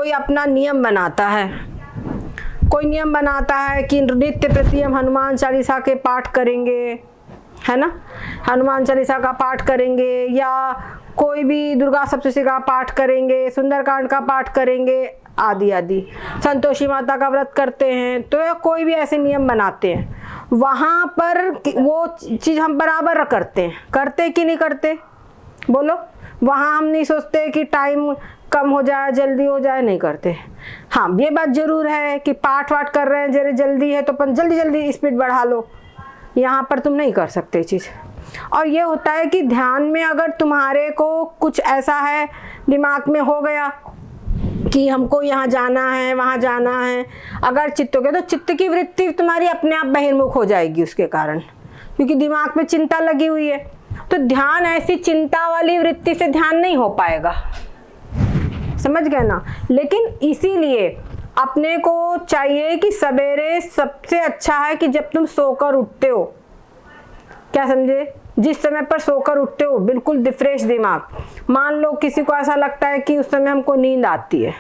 कोई अपना नियम बनाता है, कोई नियम बनाता है कि नित्य प्रति हम हनुमान चालीसा के पाठ करेंगे, है ना, हनुमान चालीसा का पाठ करेंगे, या कोई भी दुर्गा सप्तशती का पाठ करेंगे, सुंदरकांड का पाठ करेंगे, आदि आदि। संतोषी माता का व्रत करते हैं, तो या कोई भी ऐसे नियम बनाते हैं, वहाँ पर वो चीज़ हम बराबर करते हैं, करते कि नहीं करते, बोलो। वहाँ हम नहीं सोचते कि टाइम कम हो जाए, जल्दी हो जाए, नहीं करते। हाँ, ये बात जरूर है कि पाठ वाठ कर रहे हैं, जरा जल्दी है तो अपन जल्दी जल्दी स्पीड बढ़ा लो, यहाँ पर तुम नहीं कर सकते चीज़। और ये होता है कि ध्यान में अगर तुम्हारे को कुछ ऐसा है, दिमाग में हो गया कि हमको यहाँ जाना है, वहाँ जाना है, अगर चित्त हो गया तो चित्त की वृत्ति तुम्हारी अपने आप बहिर्मुख हो जाएगी उसके कारण, क्योंकि दिमाग में चिंता लगी हुई है। तो ध्यान ऐसी चिंता वाली वृत्ति से ध्यान नहीं हो पाएगा, समझ गए ना। लेकिन इसीलिए अपने को चाहिए कि सवेरे सबसे अच्छा है कि जब तुम सोकर उठते हो, क्या समझे, जिस समय पर सोकर उठते हो बिल्कुल रिफ्रेश दिमाग। मान लो किसी को ऐसा लगता है कि उस समय हमको नींद आती है,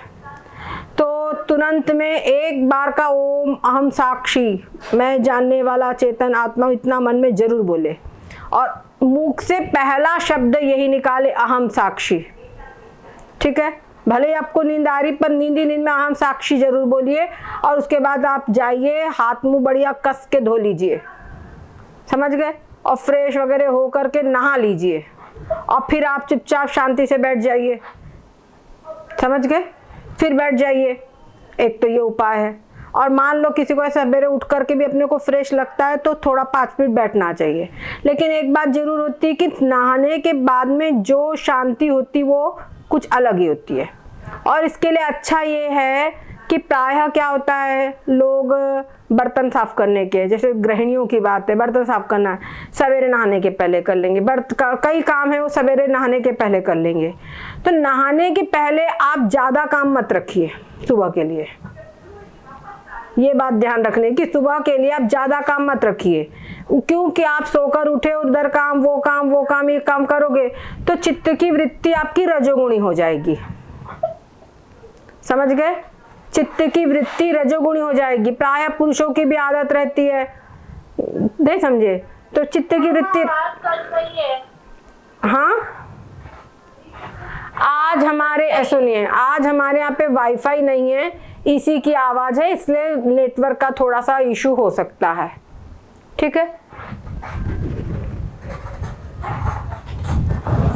तो तुरंत में एक बार का ओम अहम साक्षी, मैं जानने वाला चेतन आत्मा, इतना मन में जरूर बोले, और मुख से पहला शब्द यही निकाले, अहम साक्षी। ठीक है, भले ही आपको नींद आ रही, पर नींद ही नींद में अहम साक्षी जरूर बोलिए, और उसके बाद आप जाइए, हाथ मुंह बढ़िया कस के धो लीजिए, समझ गए, और फ्रेश वगैरह हो करके नहा लीजिए, और फिर आप चुपचाप शांति से बैठ जाइए, समझ गए, फिर बैठ जाइए। एक तो ये उपाय है। और मान लो किसी को ऐसा सवेरे उठ करके भी अपने को फ्रेश लगता है तो थोड़ा 5 मिनट बैठना चाहिए। लेकिन एक बात जरूर होती है कि नहाने के बाद में जो शांति होती वो कुछ अलग ही होती है। और इसके लिए अच्छा ये है कि प्रायः क्या होता है, लोग बर्तन साफ करने के, जैसे गृहिणियों की बात है, बर्तन साफ करना है, सवेरे नहाने के पहले कर लेंगे, कई काम है वो सवेरे नहाने के पहले कर लेंगे। तो नहाने के पहले आप ज़्यादा काम मत रखिए सुबह के लिए, ये बात ध्यान रखने की, सुबह के लिए आप ज़्यादा काम मत रखिए, क्योंकि आप सोकर उठे, उधर काम, वो काम, ये काम करोगे तो चित्त की वृत्ति आपकी रजोगुणी हो जाएगी, समझ गए, चित्त की वृत्ति रजोगुणी हो जाएगी। प्रायः पुरुषों की भी आदत रहती है, नहीं समझे, तो चित्त की वृत्ति। हाँ, आज हमारे, सुनिए, आज हमारे यहाँ पे वाईफाई नहीं है, इसी की आवाज है, इसलिए नेटवर्क का थोड़ा सा इशू हो सकता है, ठीक है।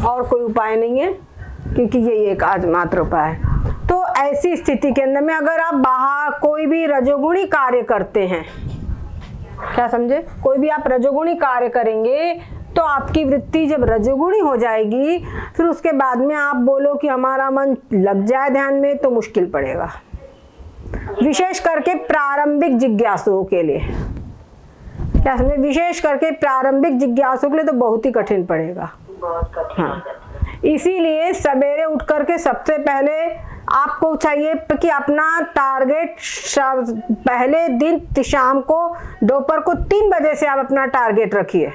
और कोई उपाय नहीं है, क्योंकि यही एक आज मात्र उपाय है। तो ऐसी स्थिति के अंदर में अगर आप बाहर कोई भी रजोगुणी कार्य करते हैं, क्या समझे, कोई भी आप रजोगुणी कार्य करेंगे तो आपकी वृत्ति जब रजोगुणी हो जाएगी, फिर उसके बाद में आप बोलो कि हमारा मन लग जाए ध्यान में, तो मुश्किल पड़ेगा, विशेष करके प्रारंभिक जिज्ञासुओं के लिए, क्या समझे, विशेष करके प्रारंभिक जिज्ञासुओं के लिए तो बहुत ही कठिन पड़ेगा। हाँ, इसीलिए सवेरे उठ करके सबसे पहले आपको चाहिए कि अपना टारगेट पहले दिन शाम को, दोपहर को 3 बजे से आप अपना टारगेट रखिए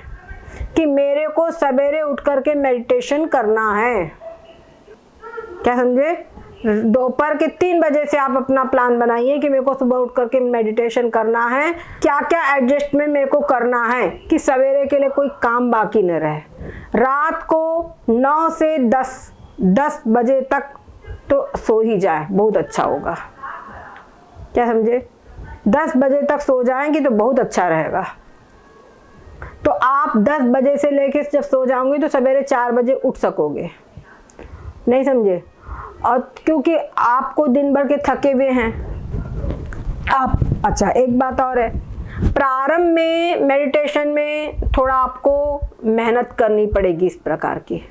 कि मेरे को सवेरे उठ करके मेडिटेशन करना है, क्या समझे, दोपहर के 3 बजे से आप अपना प्लान बनाइए कि मेरे को सुबह उठ करके मेडिटेशन करना है, क्या क्या एडजस्टमेंट मेरे को करना है कि सवेरे के लिए कोई काम बाकी न रहे। रात को 9 से 10 बजे तक तो सो ही जाए, बहुत अच्छा होगा, क्या समझे, 10 बजे तक सो जाएंगे तो बहुत अच्छा रहेगा। तो आप 10 बजे से लेके जब सो जाओगे तो सवेरे 4 बजे उठ सकोगे, नहीं समझे। और क्योंकि आपको दिन भर के थके हुए हैं आप, अच्छा एक बात और है, प्रारंभ में मेडिटेशन में थोड़ा आपको मेहनत करनी पड़ेगी इस प्रकार की,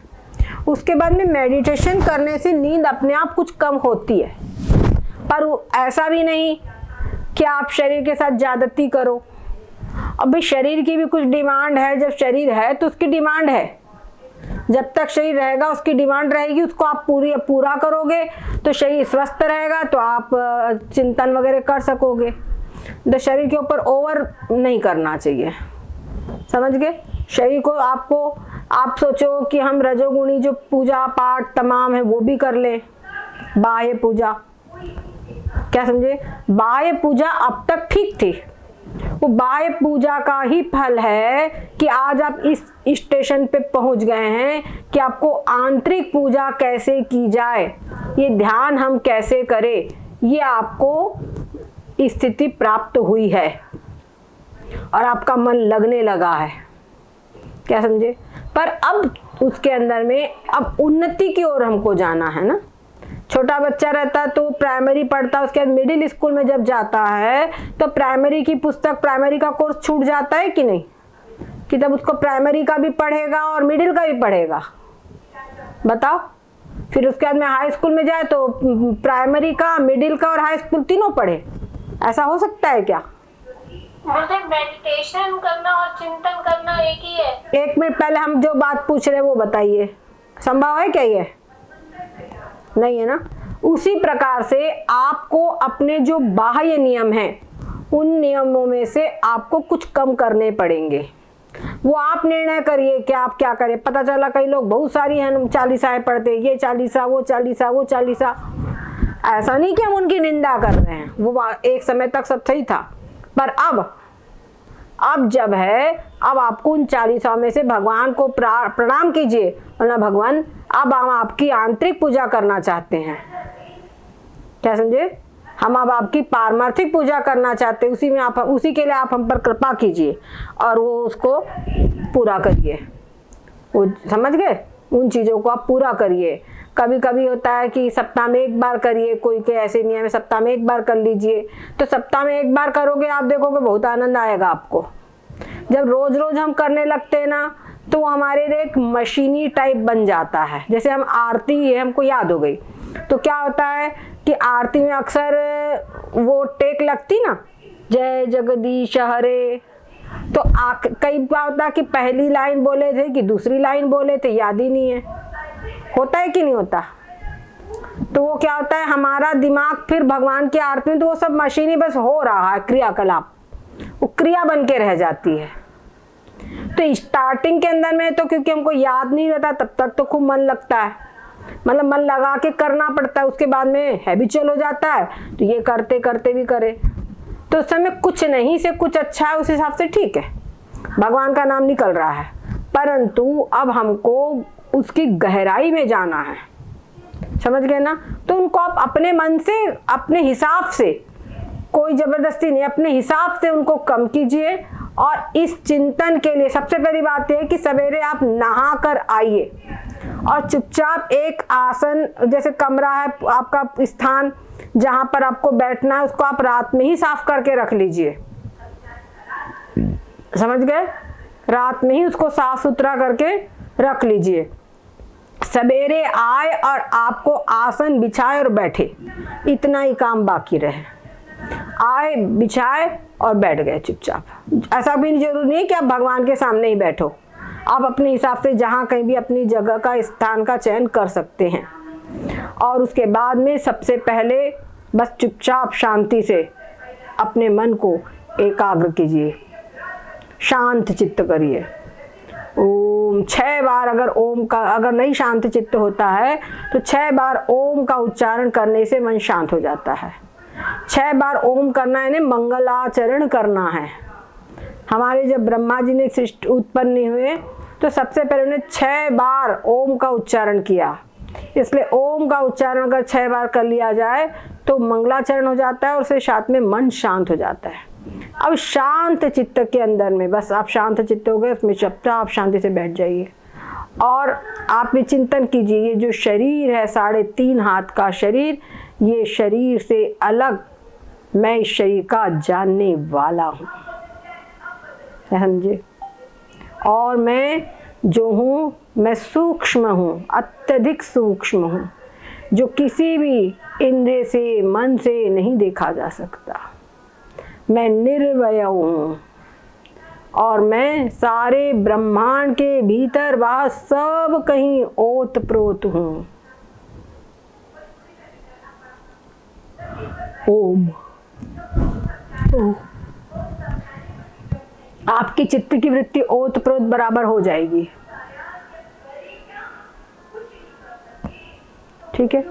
उसके बाद में मेडिटेशन करने से नींद अपने आप कुछ कम होती है, पर ऐसा भी नहीं कि आप शरीर के साथ ज्यादती करो। अभी शरीर की भी कुछ डिमांड है, जब शरीर है तो उसकी डिमांड है, जब तक शरीर रहेगा उसकी डिमांड रहेगी, उसको आप पूरा करोगे तो शरीर स्वस्थ रहेगा, तो आप चिंतन वगैरह कर सकोगे। तो शरीर के ऊपर ओवर नहीं करना चाहिए, समझ गए। शरीर को आपको, आप सोचो कि हम रजोगुणी जो पूजा पाठ तमाम है वो भी कर ले, बाह्य पूजा, क्या समझे? बाह्य पूजा अब तक ठीक थी, वो बाह्य पूजा का ही फल है कि आज आप इस स्टेशन पे पहुंच गए हैं कि आपको आंतरिक पूजा कैसे की जाए, ये ध्यान हम कैसे करें, ये आपको स्थिति प्राप्त हुई है और आपका मन लगने लगा है। क्या समझे? पर अब उसके अंदर में अब उन्नति की ओर हमको जाना है ना। छोटा बच्चा रहता है तो प्राइमरी पढ़ता है, उसके बाद मिडिल स्कूल में जब जाता है तो प्राइमरी की पुस्तक, प्राइमरी का कोर्स छूट जाता है कि नहीं, कि तब उसको प्राइमरी का भी पढ़ेगा और मिडिल का भी पढ़ेगा, बताओ। फिर उसके बाद में हाई स्कूल में जाए तो प्राइमरी का, मिडिल का और हाई स्कूल तीनों पढ़े, ऐसा हो सकता है क्या? मुझे मेडिटेशन करना और चिंतन करना एक ही है। एक मिनट पहले हम जो बात पूछ रहे हैं वो बताइए, संभव है क्या ये? नहीं है ना। उसी प्रकार से आपको अपने जो बाह्य नियम हैं उन नियमों में से आपको कुछ कम करने पड़ेंगे, वो आप निर्णय करिए कि आप क्या करें। पता चला कई लोग बहुत सारी हैं चालीसाएं पढ़ते, ये चालीसा, वो चालीसा, वो चालीसा। ऐसा नहीं कि हम उनकी निंदा कर रहे हैं, वो एक समय तक सब सही था, पर अब जब है, अब आपको उन चालीसाओं में से भगवान को प्रणाम कीजिए, बोला भगवान अब हम आपकी आंतरिक पूजा करना चाहते हैं। क्या समझे? हम अब आपकी पारमार्थिक पूजा करना चाहते हैं, उसी के लिए आप हम पर कृपा कीजिए और वो उसको पूरा करिए। वो समझ गए? उन चीज़ों को आप पूरा करिए। कभी कभी होता है कि सप्ताह में एक बार करिए, कोई के ऐसे नियम है सप्ताह में एक बार कर लीजिए, तो सप्ताह में एक बार करोगे आप देखोगे बहुत आनंद आएगा आपको। जब रोज रोज हम करने लगते हैं ना तो वो हमारे लिए एक मशीनी टाइप बन जाता है। जैसे हम आरती है, हमको याद हो गई, तो क्या होता है कि आरती में अक्सर वो टेक लगती ना, जय जगदीश हरे, तो कई बार होता है कि पहली लाइन बोले थे कि दूसरी लाइन बोले थे, याद ही नहीं है, होता है कि नहीं होता? तो वो क्या होता है, हमारा दिमाग फिर भगवान की आरती में तो वो सब मशीनी बस हो रहा है, क्रियाकलाप, वो क्रिया बन के रह जाती है। तो स्टार्टिंग के अंदर में तो क्योंकि हमको याद नहीं रहता तब तक तो खूब मन लगता है, मतलब मन लगा के करना पड़ता है, उसके बाद में हैबिचुअल हो जाता है, तो ये करते करते भी करे तो उस समय कुछ नहीं से कुछ अच्छा है, उस हिसाब से ठीक है, भगवान का नाम निकल रहा है। परंतु अब हमको उसकी गहराई में जाना है, समझ गए ना? तो उनको आप अपने मन से, अपने हिसाब से, कोई जबरदस्ती नहीं, अपने हिसाब से उनको कम कीजिए। और इस चिंतन के लिए सबसे पहली बात यह है कि सवेरे आप नहा कर आइए और चुपचाप एक आसन, जैसे कमरा है आपका स्थान जहां पर आपको बैठना है, उसको आप रात में ही साफ करके रख लीजिए, समझ गए? रात में ही उसको साफ सुथरा करके रख लीजिए। सवेरे आए और आपको आसन बिछाए और बैठे, इतना ही काम बाकी रहे। आए, बिछाए और बैठ गए चुपचाप। ऐसा भी जरूरी नहीं कि आप भगवान के सामने ही बैठो, आप अपने हिसाब से जहाँ कहीं भी अपनी जगह का, स्थान का चयन कर सकते हैं। और उसके बाद में सबसे पहले बस चुपचाप शांति से अपने मन को एकाग्र कीजिए, शांत चित्त करिए। ओम 6 बार, अगर नहीं शांत चित्त होता है तो 6 बार ओम का उच्चारण करने से मन शांत हो जाता है। 6 बार ओम करना है, मंगलाचरण करना है। हमारे जब ब्रह्मा जी ने सृष्टि उत्पन्न हुए तो सबसे पहले उन्हें 6 बार ओम का उच्चारण किया, इसलिए ओम का उच्चारण अगर 6 बार कर लिया जाए तो मंगलाचरण हो जाता है और उसके साथ में मन शांत हो जाता है। अब शांत चित्त के अंदर में बस आप शांत चित्त हो गए, उसमें चुपचाप आप शांति से बैठ जाइए और आप ये चिंतन कीजिए, ये जो शरीर है 3.5 हाथ का शरीर, ये शरीर से अलग मैं इस शरीर का जानने वाला हूँ, समझे? और मैं जो हूँ मैं सूक्ष्म हूँ, अत्यधिक सूक्ष्म हूँ, जो किसी भी इंद्रिय से, मन से नहीं देखा जा सकता। मैं निर्वय हूँ और मैं सारे ब्रह्मांड के भीतर बाहर सब कहीं ओत प्रोत हूँ। ओम। आपकी चित्त की वृत्ति ओत प्रोत बराबर हो जाएगी, ठीक है?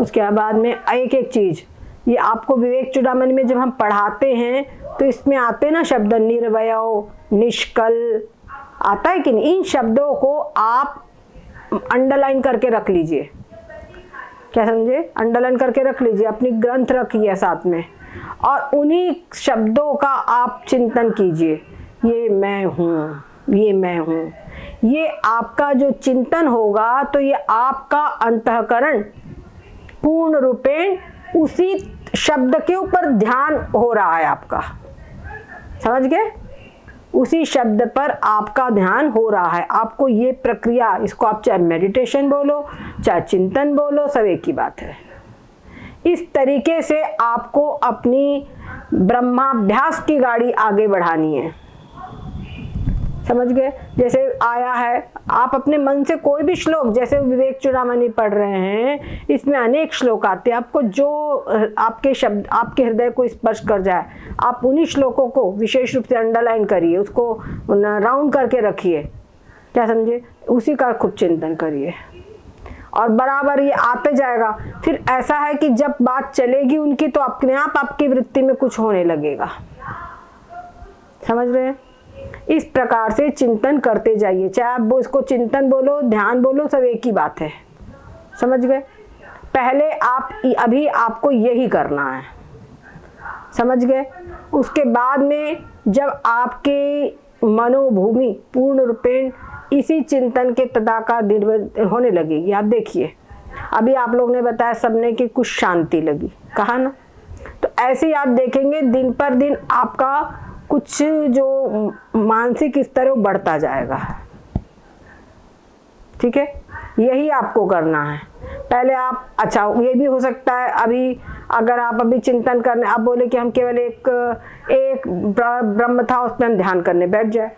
उसके बाद में एक एक चीज़, ये आपको विवेक चूड़ामणि में जब हम पढ़ाते हैं तो इसमें आते ना शब्द निर्वयव, निष्कल, आता है कि नहीं? इन शब्दों को आप अंडरलाइन करके रख लीजिए। क्या समझे? अंडरलाइन करके रख लीजिए, अपनी ग्रंथ रखिए साथ में, और उन्हीं शब्दों का आप चिंतन कीजिए। ये मैं हूँ, ये मैं हूँ। ये आपका जो चिंतन होगा तो ये आपका अंतःकरण पूर्ण रूपेण उसी शब्द के ऊपर ध्यान हो रहा है आपका। समझ गए? उसी शब्द पर आपका ध्यान हो रहा है। आपको ये प्रक्रिया, इसको आप चाहे मेडिटेशन बोलो चाहे चिंतन बोलो, सब एक ही बात है। इस तरीके से आपको अपनी ब्रह्माभ्यास की गाड़ी आगे बढ़ानी है। समझ गए? जैसे आया है, आप अपने मन से कोई भी श्लोक, जैसे विवेक चूड़ामणि पढ़ रहे हैं, इसमें अनेक श्लोक आते हैं, आपको जो आपके शब्द आपके हृदय को स्पर्श कर जाए, आप उन्हीं श्लोकों को विशेष रूप से अंडरलाइन करिए, उसको राउंड करके रखिए। क्या समझे? उसी का खूब चिंतन करिए और बराबर ये आते जाएगा। फिर ऐसा है कि जब बात चलेगी उनकी तो अपने आप आपकी वृत्ति में कुछ होने लगेगा। समझ रहे हैं? इस प्रकार से चिंतन करते जाइए, चाहे आप इसको चिंतन बोलो, ध्यान बोलो, सब एक ही बात है। समझ गए? पहले अभी आपको यही करना है। समझ गए? उसके बाद में जब आपके मनोभूमि पूर्ण रूपेण इसी चिंतन के तदाकार निर्भर होने लगेगी, आप देखिए अभी आप लोग ने बताया सबने कि कुछ शांति लगी, कहा ना? तो ऐसे ही आप देखेंगे दिन पर दिन आपका कुछ जो मानसिक स्तर है बढ़ता जाएगा। ठीक है? यही आपको करना है। पहले आप, अच्छा ये भी हो सकता है अभी अगर आप अभी चिंतन करने, आप बोले कि हम केवल एक ब्रह्म था उस पर हम ध्यान करने बैठ जाए,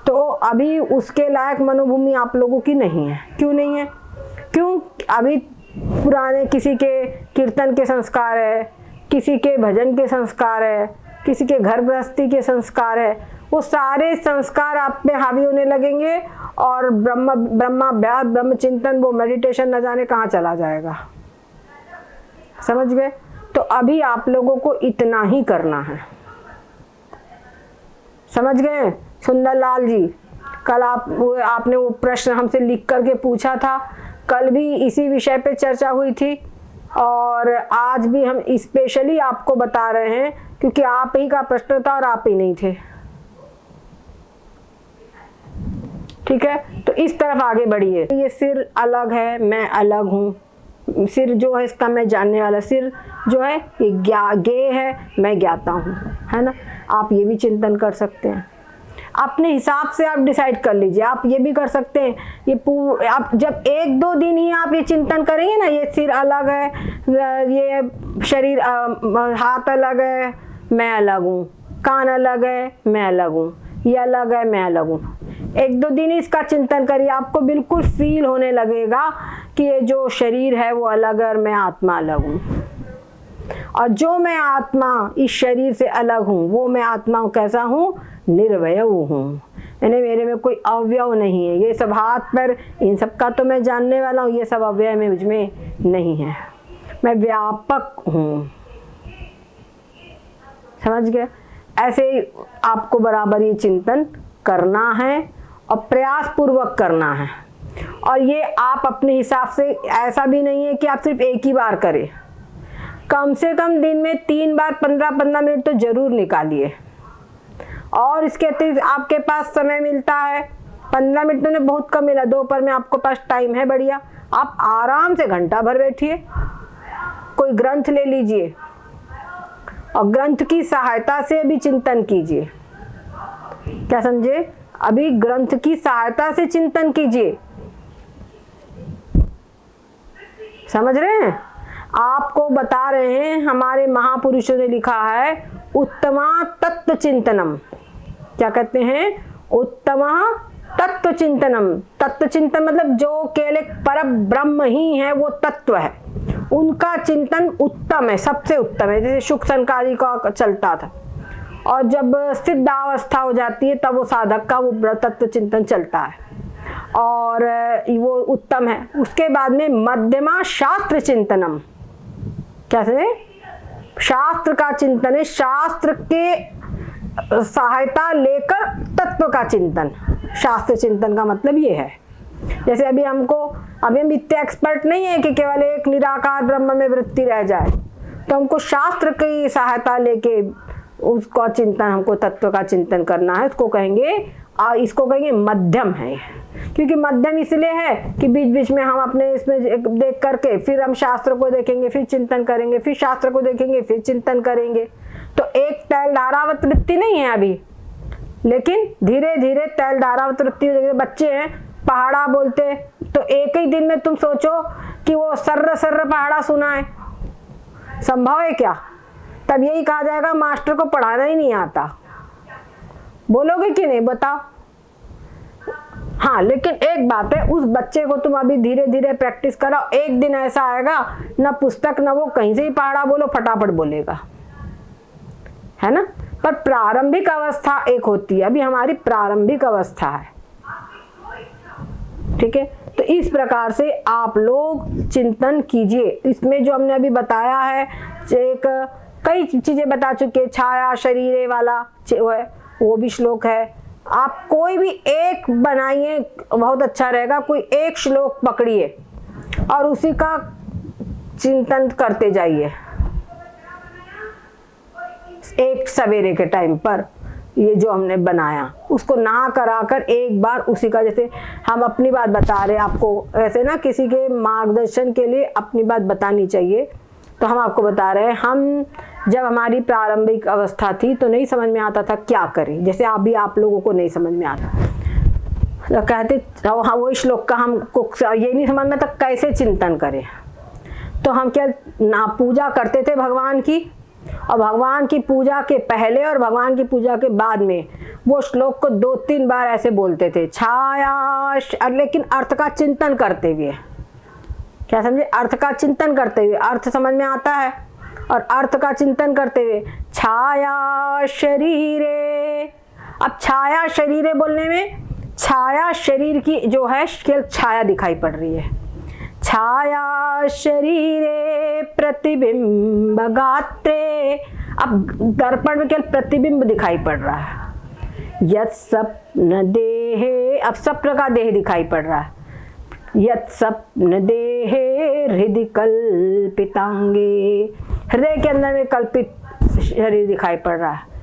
तो अभी उसके लायक मनोभूमि आप लोगों की नहीं है। क्यों नहीं है? क्यों? अभी पुराने किसी के कीर्तन के संस्कार है, किसी के भजन के संस्कार है, किसी के घर गृहस्थी के संस्कार है, वो सारे संस्कार आप में हावी होने लगेंगे और ब्रह्माभ्यास, ब्रह्म चिंतन, वो मेडिटेशन न जाने कहाँ चला जाएगा। समझ गए? तो अभी आप लोगों को इतना ही करना है। समझ गए? सुंदरलाल जी, कल आपने वो प्रश्न हमसे लिख करके पूछा था, कल भी इसी विषय पे चर्चा हुई थी और आज भी हम स्पेशली आपको बता रहे हैं क्योंकि आप ही का प्रश्न था और आप ही नहीं थे। ठीक है? तो इस तरफ आगे बढ़िए। ये सिर अलग है, मैं अलग हूँ। सिर जो है इसका मैं जानने वाला, सिर जो है ये ज्ञेय है, मैं ज्ञाता हूँ, है ना? आप ये भी चिंतन कर सकते हैं। अपने हिसाब से आप डिसाइड कर लीजिए। आप ये भी कर सकते हैं, ये आप जब 1-2 दिन ही आप ये चिंतन करेंगे ना, ये सिर अलग है, ये शरीर हाथ अलग है, मैं अलग हूँ, कान अलग है, मैं अलग हूँ, ये अलग है, मैं अलग हूँ। 1-2 दिन इसका चिंतन करिए, आपको बिल्कुल फील होने लगेगा कि ये जो शरीर है वो अलग है और मैं आत्मा अलग हूँ। और जो मैं आत्मा इस शरीर से अलग हूँ, वो मैं आत्मा कैसा हूँ? निर्वय हूँ, यानी मेरे में कोई अवयव नहीं है। ये सब हाथ पैर इन सब का तो मैं जानने वाला हूँ, ये सब अवयव में मुझ में नहीं है, मैं व्यापक हूँ। समझ गए? ऐसे ही आपको बराबर ये चिंतन करना है और प्रयास पूर्वक करना है। और ये आप अपने हिसाब से, ऐसा भी नहीं है कि आप सिर्फ एक ही बार करें, कम से कम दिन में 3 बार 15-15 मिनट तो जरूर निकालिए। और इसके अतिरिक्त आपके पास समय मिलता है, 15 मिनट तो बहुत कम मिला, दोपहर में आपके पास टाइम है बढ़िया, आप आराम से घंटा भर बैठिए, कोई ग्रंथ ले लीजिए और ग्रंथ की सहायता से भी चिंतन कीजिए। क्या समझे? अभी ग्रंथ की सहायता से चिंतन कीजिए। समझ रहे हैं? आपको बता रहे हैं, हमारे महापुरुषों ने लिखा है उत्तमा तत्व चिंतनम। क्या कहते हैं? उत्तमा तत्व चिंतनम। तत्व चिंतन मतलब जो केवल एक पर ब्रह्म ही है, वो तत्व है, उनका चिंतन उत्तम है, सबसे उत्तम है। जैसे शुक संकारि का चलता था, और जब सिद्धावस्था हो जाती है तब वो साधक का वो तत्व चिंतन चलता है। और वो उत्तम है। उसके बाद में मध्यमा शास्त्र चिंतनम, कैसे शास्त्र का चिंतन है, शास्त्र के सहायता लेकर तत्व का चिंतन। शास्त्र चिंतन का मतलब ये है, जैसे अभी हम इतने एक्सपर्ट नहीं है कि केवल एक निराकार ब्रह्म में वृत्ति रह जाए, तो हमको शास्त्र की सहायता लेके उसका चिंतन, हमको तत्व का चिंतन करना है। इसको कहेंगे मध्यम है, क्योंकि मध्यम इसलिए है कि बीच बीच में हम अपने इसमें देख करके फिर हम शास्त्र को देखेंगे, फिर चिंतन करेंगे, फिर शास्त्र को देखेंगे, फिर चिंतन करेंगे। तो एक तैल धारावत वृत्ति नहीं है अभी, लेकिन धीरे धीरे तैल धारावत वृत्ति। बच्चे हैं पहाड़ा बोलते, तो एक ही दिन में तुम सोचो कि वो सर्र सर्र पहाड़ा सुना है, संभव है क्या? तब यही कहा जाएगा मास्टर को पढ़ाना ही नहीं आता। बोलोगे कि नहीं, बताओ? हाँ, लेकिन एक बात है, उस बच्चे को तुम अभी धीरे धीरे प्रैक्टिस कराओ, एक दिन ऐसा आएगा ना पुस्तक ना वो कहीं से ही पहाड़ा बोलो फटाफट बोलेगा, है ना। पर प्रारंभिक अवस्था एक होती है, अभी हमारी प्रारंभिक अवस्था है, ठीक है। तो इस प्रकार से आप लोग चिंतन कीजिए। इसमें जो हमने अभी बताया है, कई चीजें बता चुके, छाया शरीरे वाला वो भी श्लोक है। आप कोई भी एक बनाइए, बहुत अच्छा रहेगा। कोई एक श्लोक पकड़िए और उसी का चिंतन करते जाइए एक सवेरे के टाइम पर। ये जो हमने बनाया उसको नहा कराकर एक बार उसी का, जैसे हम अपनी बात बता रहे आपको, ऐसे ना किसी के मार्गदर्शन के लिए अपनी बात बतानी चाहिए। तो हम आपको बता रहे हैं, हम जब हमारी प्रारंभिक अवस्था थी तो नहीं समझ में आता था क्या करें, जैसे अभी आप लोगों को नहीं समझ में आता, तो कहते हाँ वो श्लोक का हमको ये नहीं समझ में था कैसे चिंतन करें। तो हम क्या ना पूजा करते थे भगवान की, और भगवान की पूजा के पहले और भगवान की पूजा के बाद में वो श्लोक को 2-3 बार ऐसे बोलते थे, छाया, लेकिन अर्थ का चिंतन करते हुए। क्या समझे? अर्थ का चिंतन करते हुए, अर्थ समझ में आता है, और अर्थ का चिंतन करते हुए छाया शरीरे। अब छाया शरीरे बोलने में छाया शरीर की जो है केवल छाया दिखाई पड़ रही है। छाया शरीरे प्रतिबिंब गात्रे, अब दर्पण में केवल प्रतिबिंब दिखाई पड़ रहा है। यत् स्वप्न देहे, अब स्वप्न का देह दिखाई पड़ रहा है। यत् स्वप्न देहे हृदय कल्पितांगे, हृदय के अंदर में कल्पित शरीर दिखाई पड़ रहा है।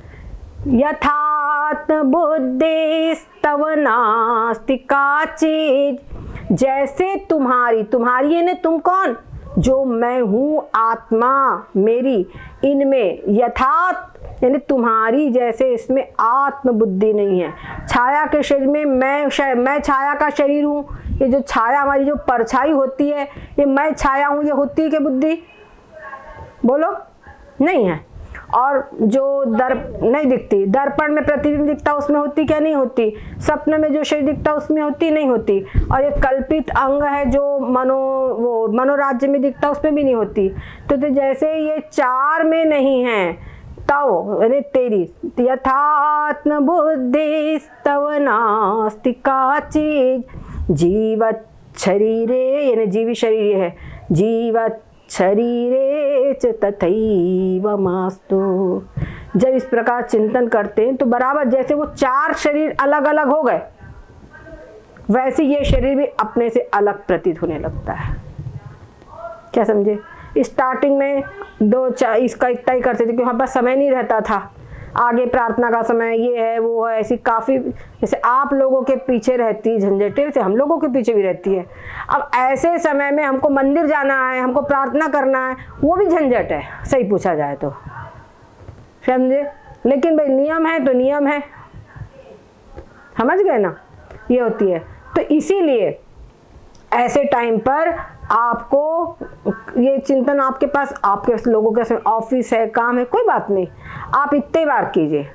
यथात्म बुद्धिस्तव नास्ति काचित्, जैसे तुम्हारी यानी तुम कौन? जो मैं हूँ आत्मा मेरी, इनमें यथात यानी तुम्हारी जैसे इसमें आत्म बुद्धि नहीं है। छाया के शरीर में मैं छाया का शरीर हूँ, ये जो छाया हमारी जो परछाई होती है, ये मैं छाया हूँ, ये होती है क्या बुद्धि? बोलो, नहीं है। और जो नहीं दिखती, दर्पण में प्रतिबिंब दिखता उसमें होती क्या? नहीं होती। सपने में जो शरीर दिखता उसमें होती नहीं होती। और ये कल्पित अंग है जो मनोराज्य में दिखता उसमें भी नहीं होती। तो जैसे ये 4 में नहीं है तव यानी तेरी, यथात्म बुद्धि तव नास्ति काचित् जीवत् शरीरे, यानी जीवी शरीर है, जीवत् शरीरे च तथैव मास्तु। जब इस प्रकार चिंतन करते हैं तो बराबर जैसे वो 4 शरीर अलग अलग हो गए, वैसे ये शरीर भी अपने से अलग प्रतीत होने लगता है। क्या समझे? स्टार्टिंग में 2-4 इसका इतना ही करते थे क्योंकि हमारे पास समय नहीं रहता था, आगे प्रार्थना का समय ये है वो है, ऐसी काफ़ी जैसे आप लोगों के पीछे रहती झंझटें वैसे हम लोगों के पीछे भी रहती है। अब ऐसे समय में हमको मंदिर जाना है, हमको प्रार्थना करना है, वो भी झंझट है सही पूछा जाए तो, समझे? लेकिन भाई नियम है तो नियम है, समझ गए ना? ये होती है। तो इसीलिए ऐसे टाइम पर आपको ये चिंतन आपके पास, आपके लोगों के ऑफिस है, काम है, कोई बात नहीं, आप इतने बार कीजिए,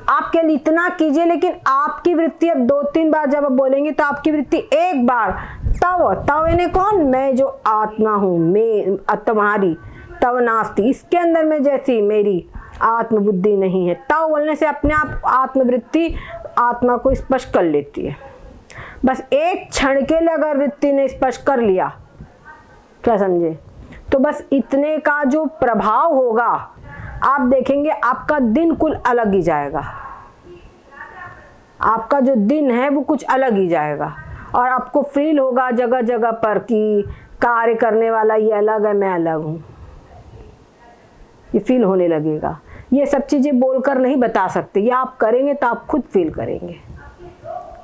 आप केवल इतना कीजिए। लेकिन आपकी वृत्ति अब 2-3 बार जब आप बोलेंगे तो आपकी वृत्ति एक बार तव यानी कौन? मैं जो आत्मा हूँ, मैं तुम्हारी, तव नास्ति, इसके अंदर में जैसी मेरी आत्मबुद्धि नहीं है। तव बोलने से अपने आप आत्मवृत्ति आत्मा को स्पष्ट कर लेती है। बस एक क्षण के लिए अगर वृत्ति ने स्पर्श कर लिया, क्या समझे, तो बस इतने का जो प्रभाव होगा आप देखेंगे आपका दिन कुल अलग ही जाएगा। आपका जो दिन है वो कुछ अलग ही जाएगा और आपको फील होगा जगह जगह पर कि कार्य करने वाला ये अलग है, मैं अलग हूँ। ये फील होने लगेगा। ये सब चीज़ें बोलकर नहीं बता सकते, ये आप करेंगे तो आप खुद फील करेंगे।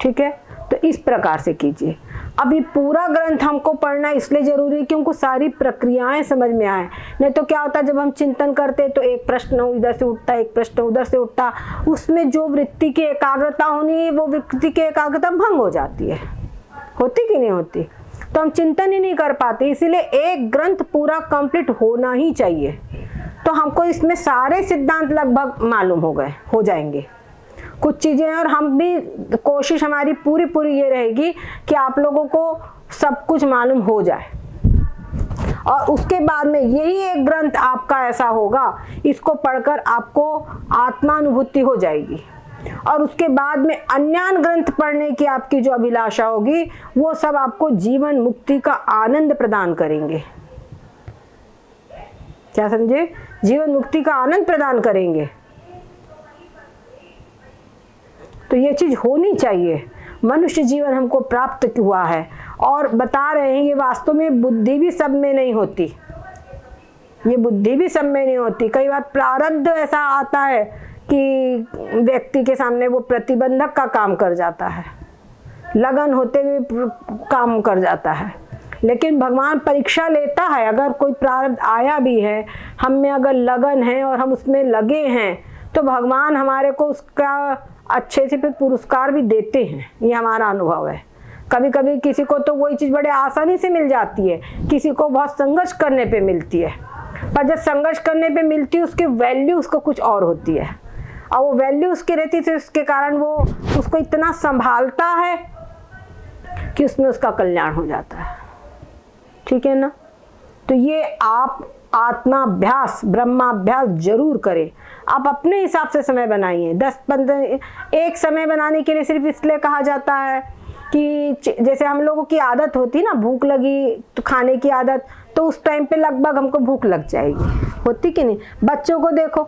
ठीक है, तो इस प्रकार से कीजिए। अब ये पूरा ग्रंथ हमको पढ़ना इसलिए जरूरी है कि उनको सारी प्रक्रियाएं समझ में आए। नहीं तो क्या होता है, जब हम चिंतन करते तो एक प्रश्न इधर से उठता, एक प्रश्न उधर से उठता, उसमें जो वृत्ति की एकाग्रता होनी है वो वृत्ति की एकाग्रता भंग हो जाती है। होती कि नहीं होती? तो हम चिंतन ही नहीं कर पाते। इसीलिए एक ग्रंथ पूरा कंप्लीट होना ही चाहिए। तो हमको इसमें सारे सिद्धांत लगभग मालूम हो जाएंगे। कुछ चीज़ें और हम भी, कोशिश हमारी पूरी ये रहेगी कि आप लोगों को सब कुछ मालूम हो जाए। और उसके बाद में यही एक ग्रंथ आपका ऐसा होगा, इसको पढ़कर आपको आत्मानुभूति हो जाएगी। और उसके बाद में अन्यान ग्रंथ पढ़ने की आपकी जो अभिलाषा होगी वो सब आपको जीवन मुक्ति का आनंद प्रदान करेंगे। क्या समझे? जीवन मुक्ति का आनंद प्रदान करेंगे। तो ये चीज होनी चाहिए। मनुष्य जीवन हमको प्राप्त हुआ है और बता रहे हैं ये वास्तव में बुद्धि भी सब में नहीं होती। ये बुद्धि भी सब में नहीं होती। कई बार प्रारब्ध ऐसा आता है कि व्यक्ति के सामने वो प्रतिबंधक का काम कर जाता है, लगन होते हुए काम कर जाता है। लेकिन भगवान परीक्षा लेता है। अगर कोई प्रारब्ध आया भी है, हम में अगर लगन है और हम उसमें लगे हैं, तो भगवान हमारे को उसका अच्छे से फिर पुरस्कार भी देते हैं। ये हमारा अनुभव है। कभी कभी किसी को तो वही चीज़ बड़े आसानी से मिल जाती है, किसी को बहुत संघर्ष करने पे मिलती है। पर जब संघर्ष करने पे मिलती है उसकी वैल्यू उसको कुछ और होती है, और वो वैल्यू उसकी रहती है, उसके कारण वो उसको इतना संभालता है कि उसमें उसका कल्याण हो जाता है। ठीक है ना? तो ये आप आत्माभ्यास, ब्रह्माभ्यास जरूर करें। आप अपने हिसाब से समय बनाइए। 10-15 एक समय बनाने के लिए सिर्फ इसलिए कहा जाता है कि जैसे हम लोगों की आदत होती है ना, भूख लगी तो खाने की आदत, तो उस टाइम पे लगभग हमको भूख लग जाएगी। होती कि नहीं? बच्चों को देखो,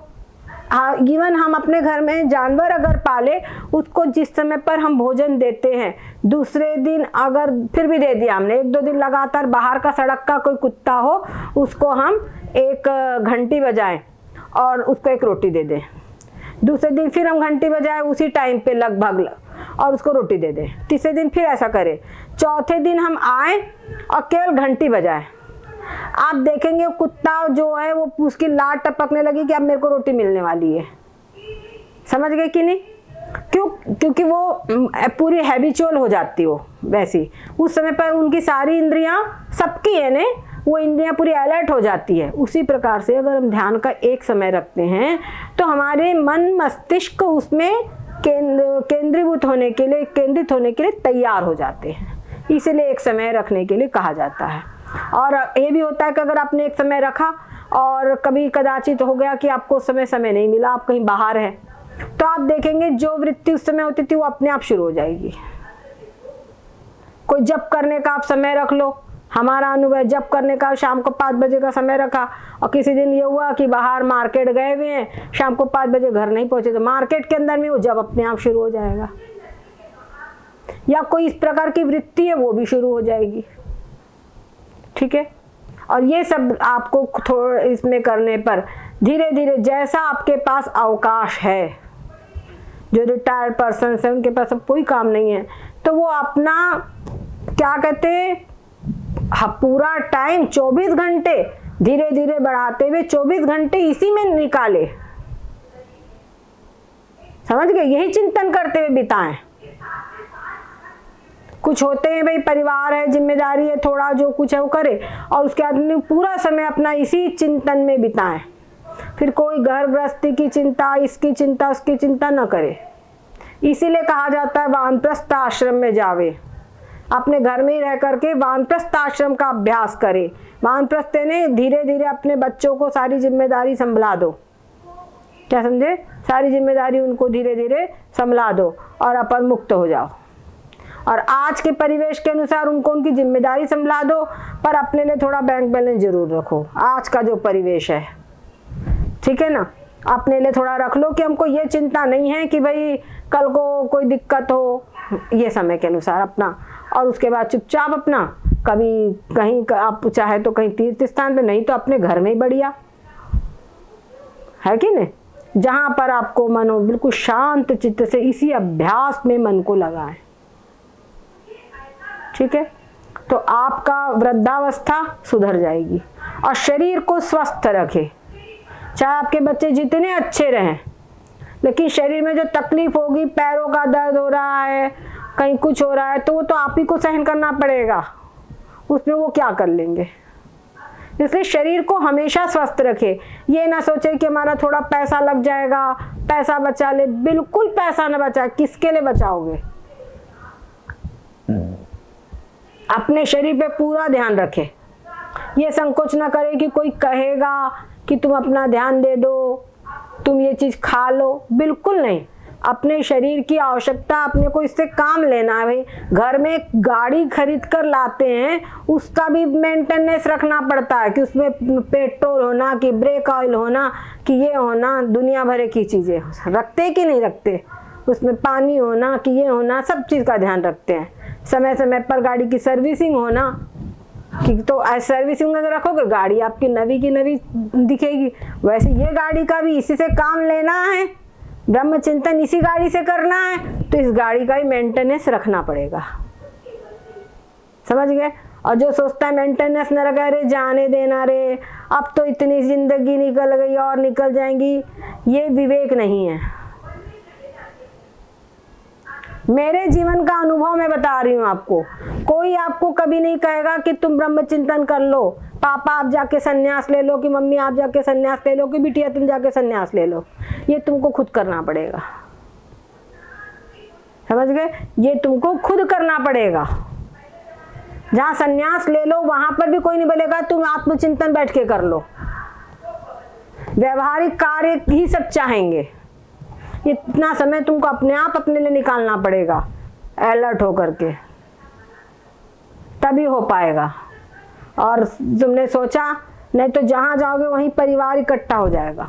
इवन हम अपने घर में जानवर अगर पाले, उसको जिस समय पर हम भोजन देते हैं, दूसरे दिन अगर फिर भी दे दिया हमने, 1-2 दिन लगातार बाहर का सड़क का कोई कुत्ता हो, उसको हम एक घंटी बजाएं और उसको एक रोटी दे दें। दूसरे दिन फिर हम घंटी बजाएं उसी टाइम पे लगभग और उसको रोटी दे दें। तीसरे दिन फिर ऐसा करें। चौथे दिन हम आए और केवल घंटी बजाएं। आप देखेंगे कुत्ता जो है वो उसकी लाट टपकने लगी कि अब मेरे को रोटी मिलने वाली है। समझ गए कि नहीं? क्यों? क्योंकि वो पूरी हैबिचुअल हो जाती हो। वैसी उस समय पर उनकी सारी इंद्रियां, सबकी है ने, वो इंद्रियां पूरी अलर्ट हो जाती है। उसी प्रकार से अगर हम ध्यान का एक समय रखते हैं तो हमारे मन मस्तिष्क उसमें केंद्रीभूत होने के लिए, केंद्रित होने के लिए तैयार हो जाते हैं। इसीलिए एक समय रखने के लिए कहा जाता है। और ये भी होता है कि अगर आपने एक समय रखा और कभी कदाचित हो गया कि आपको समय नहीं मिला, आप कहीं बाहर हैं, तो आप देखेंगे जो वृत्ति उस समय होती थी वो अपने आप शुरू हो जाएगी। कोई जप करने का आप समय रख लो। हमारा अनुभव, जप करने का शाम को 5 बजे का समय रखा और किसी दिन ये हुआ कि बाहर मार्केट गए हुए हैं, शाम को 5 बजे घर नहीं पहुंचे, तो मार्केट के अंदर में वो जप अपने आप शुरू हो जाएगा। या कोई इस प्रकार की वृत्ति है वो भी शुरू हो जाएगी। ठीक है? और ये सब आपको थोड़ा इसमें करने पर धीरे धीरे जैसा आपके पास अवकाश है, जो रिटायर्ड पर्सन है उनके पास अब कोई काम नहीं है, तो वो अपना क्या कहते पूरा टाइम 24 घंटे धीरे धीरे बढ़ाते हुए 24 घंटे इसी में निकाले। समझ गए? यही चिंतन करते हुए बिताएं। कुछ होते हैं भाई परिवार है, जिम्मेदारी है, थोड़ा जो कुछ है वो करे, और उसके बाद पूरा समय अपना इसी चिंतन में बिताएं। फिर कोई घर गृहस्थी की चिंता, इसकी चिंता, उसकी चिंता न करे। इसीलिए कहा जाता है वानप्रस्थ आश्रम में जावे। अपने घर में ही रह करके वानप्रस्थ आश्रम का अभ्यास करे। वानप्रस्थ ने धीरे धीरे अपने बच्चों को सारी जिम्मेदारी संभला दो। क्या समझे? सारी जिम्मेदारी उनको धीरे धीरे संभला दो और अपन मुक्त हो जाओ। और आज के परिवेश के अनुसार उनको उनकी जिम्मेदारी संभला दो, पर अपने लिए थोड़ा बैंक बैलेंस जरूर रखो। आज का जो परिवेश है, ठीक है ना, अपने लिए थोड़ा रख लो कि हमको ये चिंता नहीं है कि भाई कल को कोई दिक्कत हो, ये समय के अनुसार अपना। और उसके बाद चुपचाप अपना कभी कहीं आप चाहे तो कहीं तीर्थ स्थान पे, नहीं तो अपने घर में ही बढ़िया है कि नहीं, जहां पर आपको मन हो, बिल्कुल शांत चित्त से इसी अभ्यास में मन को लगाएं। ठीक है, तो आपका वृद्धावस्था सुधर जाएगी। और शरीर को स्वस्थ रखे, चाहे आपके बच्चे जितने अच्छे रहें, लेकिन शरीर में जो तकलीफ होगी, पैरों का दर्द हो रहा है, कहीं कुछ हो रहा है, तो वो तो आप ही को सहन करना पड़ेगा, उसमें वो क्या कर लेंगे। इसलिए शरीर को हमेशा स्वस्थ रखे। ये ना सोचे कि हमारा थोड़ा पैसा लग जाएगा, पैसा बचा ले, बिल्कुल पैसा ना बचाए। किसके लिए बचाओगे? अपने शरीर पे पूरा ध्यान रखे। ये संकोच ना करे कि कोई कहेगा कि तुम अपना ध्यान दे दो, तुम ये चीज खा लो, बिल्कुल नहीं। अपने शरीर की आवश्यकता, अपने को इससे काम लेना है। भाई घर में एक गाड़ी खरीद कर लाते हैं, उसका भी मेंटेनेंस रखना पड़ता है कि उसमें पेट्रोल होना, कि ब्रेक ऑयल होना, कि ये होना, दुनिया भर की चीजें रखते कि नहीं रखते, उसमें पानी होना, कि ये होना, सब चीज का ध्यान रखते हैं। समय समय पर गाड़ी की सर्विसिंग होना, कि तो सर्विसिंग अगर रखोगे गाड़ी आपकी नवी की नवी दिखेगी। वैसे ये गाड़ी का भी इसी से काम लेना है, ब्रह्म चिंतन इसी गाड़ी से करना है, तो इस गाड़ी का ही मेंटेनेंस रखना पड़ेगा। समझ गए? और जो सोचता है मेंटेनेंस न रखे, अरे जाने देना रे, अब तो इतनी जिंदगी निकल गई और निकल जाएंगी, ये विवेक नहीं है। मेरे जीवन का अनुभव मैं बता रही हूँ आपको। कोई आपको कभी नहीं कहेगा कि तुम ब्रह्म चिंतन कर लो, पापा आप जाके सन्यास ले लो, कि मम्मी आप जाके सन्यास ले लो, कि बिटिया तुम जाके सन्यास ले लो। ये तुमको खुद करना पड़ेगा। समझ गए? ये तुमको खुद करना पड़ेगा। जहाँ सन्यास ले लो वहां पर भी कोई नहीं बोलेगा तुम आत्मचिंतन बैठ के कर लो। व्यवहारिक कार्य ही सब चाहेंगे। इतना समय तुमको अपने आप अपने लिए निकालना पड़ेगा, अलर्ट होकर के, तभी हो पाएगा। और तुमने सोचा, नहीं तो जहां जाओगे वहीं परिवार इकट्ठा हो जाएगा।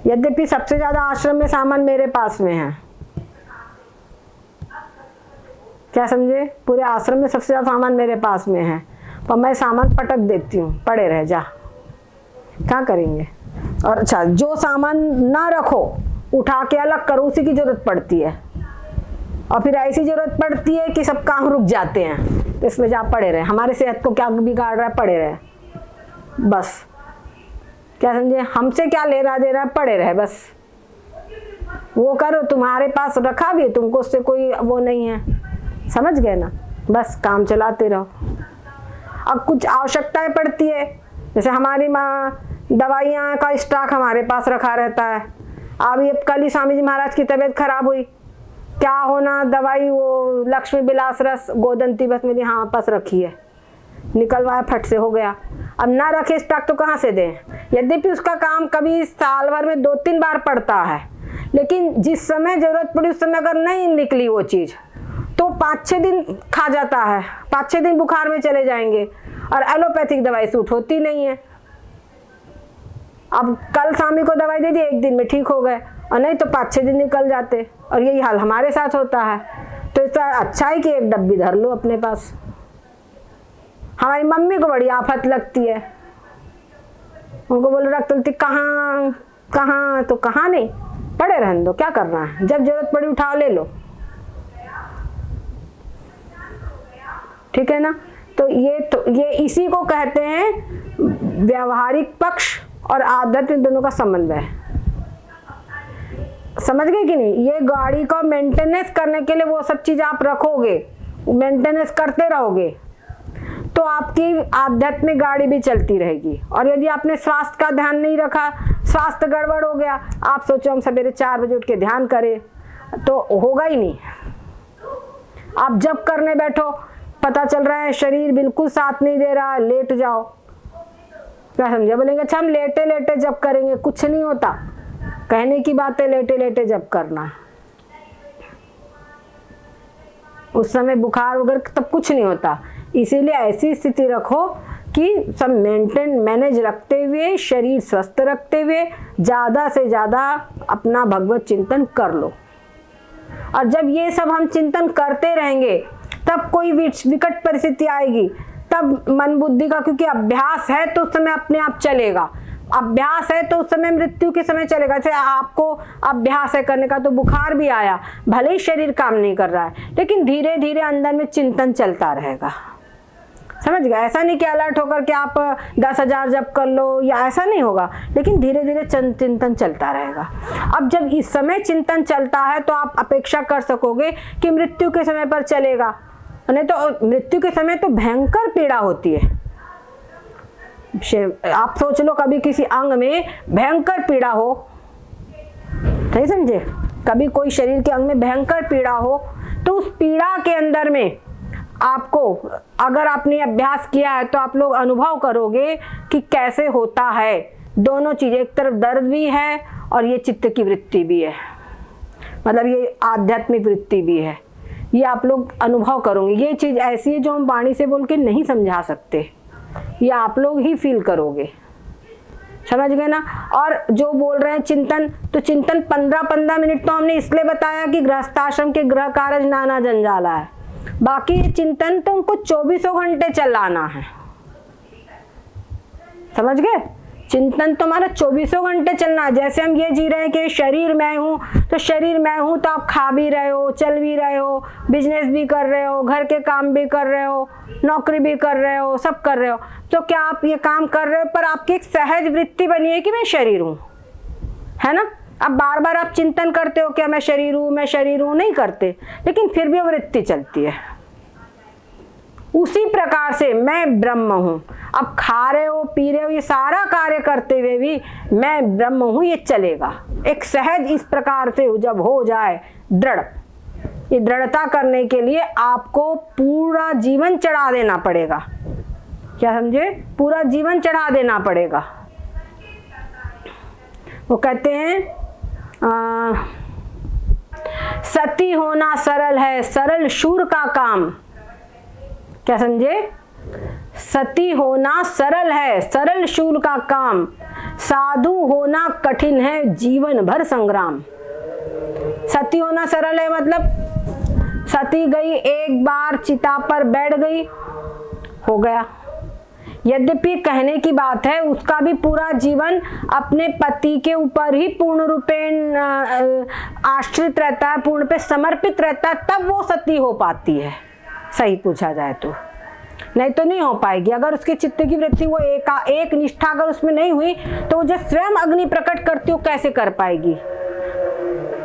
यद्यपि सबसे ज्यादा आश्रम में सामान मेरे पास में है, क्या समझे? पूरे आश्रम में सबसे ज्यादा सामान मेरे पास में है, पर मैं सामान पटक देती हूँ, पड़े रह जा, क्या करेंगे। और अच्छा, जो सामान ना रखो उठा के अलग करो, उसी की जरूरत पड़ती है। और फिर ऐसी जरूरत पड़ती है कि सब काम रुक जाते हैं, तो इसमें जा पड़े रहे। हमारे सेहत को क्या बिगाड़ रहा है? पड़े रहे बस, क्या समझे? हमसे क्या ले रहा दे रहा है? पड़े रहे बस। वो करो, तुम्हारे पास रखा भी है, तुमको उससे कोई वो नहीं है। समझ गए ना? बस काम चलाते रहो। अब कुछ आवश्यकताएं पड़ती है, जैसे हमारी माँ दवाइयाँ का स्टॉक हमारे पास रखा रहता है। अब ये कल ही स्वामी जी महाराज की तबीयत खराब हुई, क्या होना, दवाई वो लक्ष्मी विलास रस गोदंती बस मेरी हाँ पास रखी है, निकलवाया, फट से हो गया। अब ना रखे स्टॉक तो कहाँ से दें? यद्यपि उसका काम कभी साल भर में 2-3 बार पड़ता है, लेकिन जिस समय जरूरत पड़ी उस समय अगर नहीं निकली वो चीज, तो 5-6 दिन खा जाता है, 5-6 दिन बुखार में चले जाएंगे। और एलोपैथिक दवाई सूट होती नहीं है। अब कल स्वामी को दवाई दे दी, 1 दिन में ठीक हो गए, और नहीं तो 5-6 दिन निकल जाते। और यही हाल हमारे साथ होता है। तो इसका अच्छा है कि एक डब्बी धर लो अपने पास। हमारी मम्मी को बड़ी आफत लगती है, उनको बोलो रख तुलती, कहाँ कहाँ, तो कहाँ नहीं, पड़े रहने दो, क्या करना है, जब जरूरत पड़ी उठा ले लो। ठीक है ना? तो ये इसी को कहते हैं व्यवहारिक पक्ष और आध्यात्मिक दोनों का समन्वय। समझ गए कि नहीं? ये गाड़ी का मेंटेनेंस करने के लिए वो सब चीज आप रखोगे, मेंटेनेंस करते रहोगे, तो आपकी आध्यात्मिक गाड़ी भी चलती रहेगी। और यदि आपने स्वास्थ्य का ध्यान नहीं रखा, स्वास्थ्य गड़बड़ हो गया, आप सोचो हम सवेरे 4 बजे उठ के ध्यान करें, तो होगा ही नहीं। आप जब करने बैठो, पता चल रहा है शरीर बिल्कुल साथ नहीं दे रहा, लेट जाओ, क्या समझे? बोलेंगे अच्छा हम लेटे लेटे जब करेंगे, कुछ नहीं होता। कहने की बात है लेटे लेटे जब करना। उस समय बुखार वगैरह तब कुछ नहीं होता। इसीलिए ऐसी स्थिति रखो कि सब मैनेज रखते हुए, शरीर स्वस्थ रखते हुए ज़्यादा से ज़्यादा अपना भगवत चिंतन कर लो। और जब ये सब हम चिंतन करते रहेंगे तब कोई विकट परिस्थिति आएगी, तब मन बुद्धि का, क्योंकि अभ्यास है तो उस समय अपने आप चलेगा, अभ्यास है तो उस समय मृत्यु के समय चलेगा। जैसे आपको अभ्यास है करने का, तो बुखार भी आया, भले ही शरीर काम नहीं कर रहा है, लेकिन धीरे धीरे अंदर में चिंतन चलता रहेगा। समझ गए? ऐसा नहीं कि अलर्ट होकर के आप 10,000 जप कर लो, या ऐसा नहीं होगा, लेकिन धीरे धीरे चिंतन चलता रहेगा। अब जब इस समय चिंतन चलता है तो आप अपेक्षा कर सकोगे कि मृत्यु के समय पर चलेगा, नहीं तो मृत्यु के समय तो भयंकर पीड़ा होती है। आप सोच लो कभी किसी अंग में भयंकर पीड़ा हो, नहीं समझे, कभी कोई शरीर के अंग में भयंकर पीड़ा हो, तो उस पीड़ा के अंदर में आपको, अगर आपने अभ्यास किया है तो आप लोग अनुभव करोगे कि कैसे होता है। दोनों चीज़, एक तरफ दर्द भी है और ये चित्त की वृत्ति भी है, मतलब ये आध्यात्मिक वृत्ति भी है। ये आप लोग अनुभव करोगे। ये चीज़ ऐसी है जो हम वाणी से बोल के नहीं समझा सकते, ये आप लोग ही फील करोगे। समझ गए ना? और जो बोल रहे हैं चिंतन, तो चिंतन 15-15 मिनट तो हमने इसलिए बताया कि गृहस्थाश्रम के गृह कार्य नाना जंजाला है। बाकी चिंतन तो उनको 24 घंटे चलाना है। समझ गए? चिंतन तो हमारा 24 घंटे चलना है। जैसे हम ये जी रहे हैं कि शरीर मैं हूँ, तो शरीर मैं हूँ तो आप खा भी रहे हो, चल भी रहे हो, बिजनेस भी कर रहे हो, घर के काम भी कर रहे हो, नौकरी भी कर रहे हो, सब कर रहे हो। तो क्या आप ये काम कर रहे हो, पर आपकी एक सहज वृत्ति बनी है कि मैं शरीर हूँ, है ना? अब बार बार आप चिंतन करते हो क्या मैं शरीर हूँ, मैं शरीर हूँ, नहीं करते, लेकिन फिर भी वो वृत्ति चलती है। उसी प्रकार से मैं ब्रह्म हूँ। अब खा रहे हो, पी रहे हो, ये सारा कार्य करते हुए भी मैं ब्रह्म हूँ, ये चलेगा। एक सहज इस प्रकार से जब हो जाए दृढ़, ये दृढ़ता करने के लिए आपको पूरा जीवन चढ़ा देना पड़ेगा। क्या समझे? पूरा जीवन चढ़ा देना पड़ेगा। वो कहते हैं सती होना सरल है, सरल शूर का काम। क्या समझे? सती होना सरल है, सरल शूर का काम, साधु होना कठिन है, जीवन भर संग्राम। सती होना सरल है मतलब सती गई, एक बार चिता पर बैठ गई, हो गया। यद्यपि कहने की बात है, उसका भी पूरा जीवन अपने पति के ऊपर ही पूर्ण रूपेण आश्रित रहता है, पूर्ण पे समर्पित रहता है, तब वो सती हो पाती है। सही पूछा जाए तो, नहीं तो नहीं हो पाएगी। अगर उसके चित्त की वृत्ति वो एक निष्ठा अगर उसमें नहीं हुई, तो वो जो स्वयं अग्नि प्रकट करती हो कैसे कर पाएगी?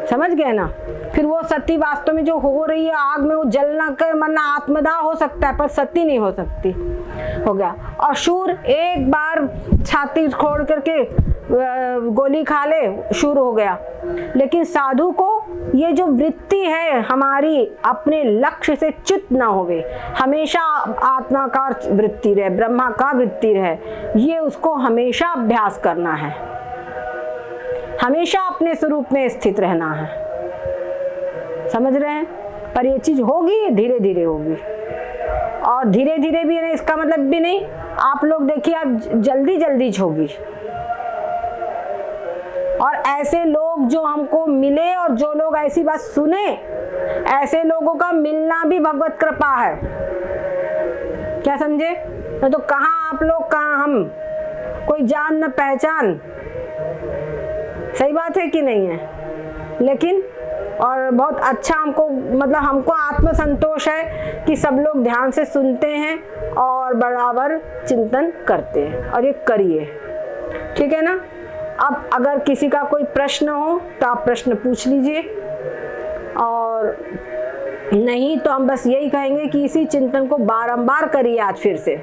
समझ गए ना? फिर वो सती वास्तव में जो हो रही है आग में, वो जलना कर मरना आत्मदाह हो सकता है, पर सती नहीं हो सकती। हो गया। और शूर एक बार छाती खोड़ करके गोली खा ले, शूर हो गया। लेकिन साधु को ये जो वृत्ति है हमारी, अपने लक्ष्य से च्युत ना होवे, हमेशा आत्मा का वृत्ति रहे, ब्रह्मा का वृत्ति रहे, ये उसको हमेशा अभ्यास करना है, हमेशा अपने स्वरूप में स्थित रहना है। समझ रहे हैं? पर ये चीज होगी, धीरे धीरे होगी। और धीरे धीरे भी नहीं, इसका मतलब भी नहीं आप लोग देखिए आप जल्दी जल्दी होगी। और ऐसे लोग जो हमको मिले और जो लोग ऐसी बात सुने, ऐसे लोगों का मिलना भी भगवत कृपा है। क्या समझे? तो कहाँ आप लोग, कहाँ हम, कोई जान न पहचान। सही बात है कि नहीं है? लेकिन और बहुत अच्छा हमको, मतलब हमको आत्मसंतोष है कि सब लोग ध्यान से सुनते हैं और बराबर चिंतन करते हैं, और ये करिए। ठीक है ना? अब अगर किसी का कोई प्रश्न हो तो आप प्रश्न पूछ लीजिए, और नहीं तो हम बस यही कहेंगे कि इसी चिंतन को बारंबार करिए आज फिर से।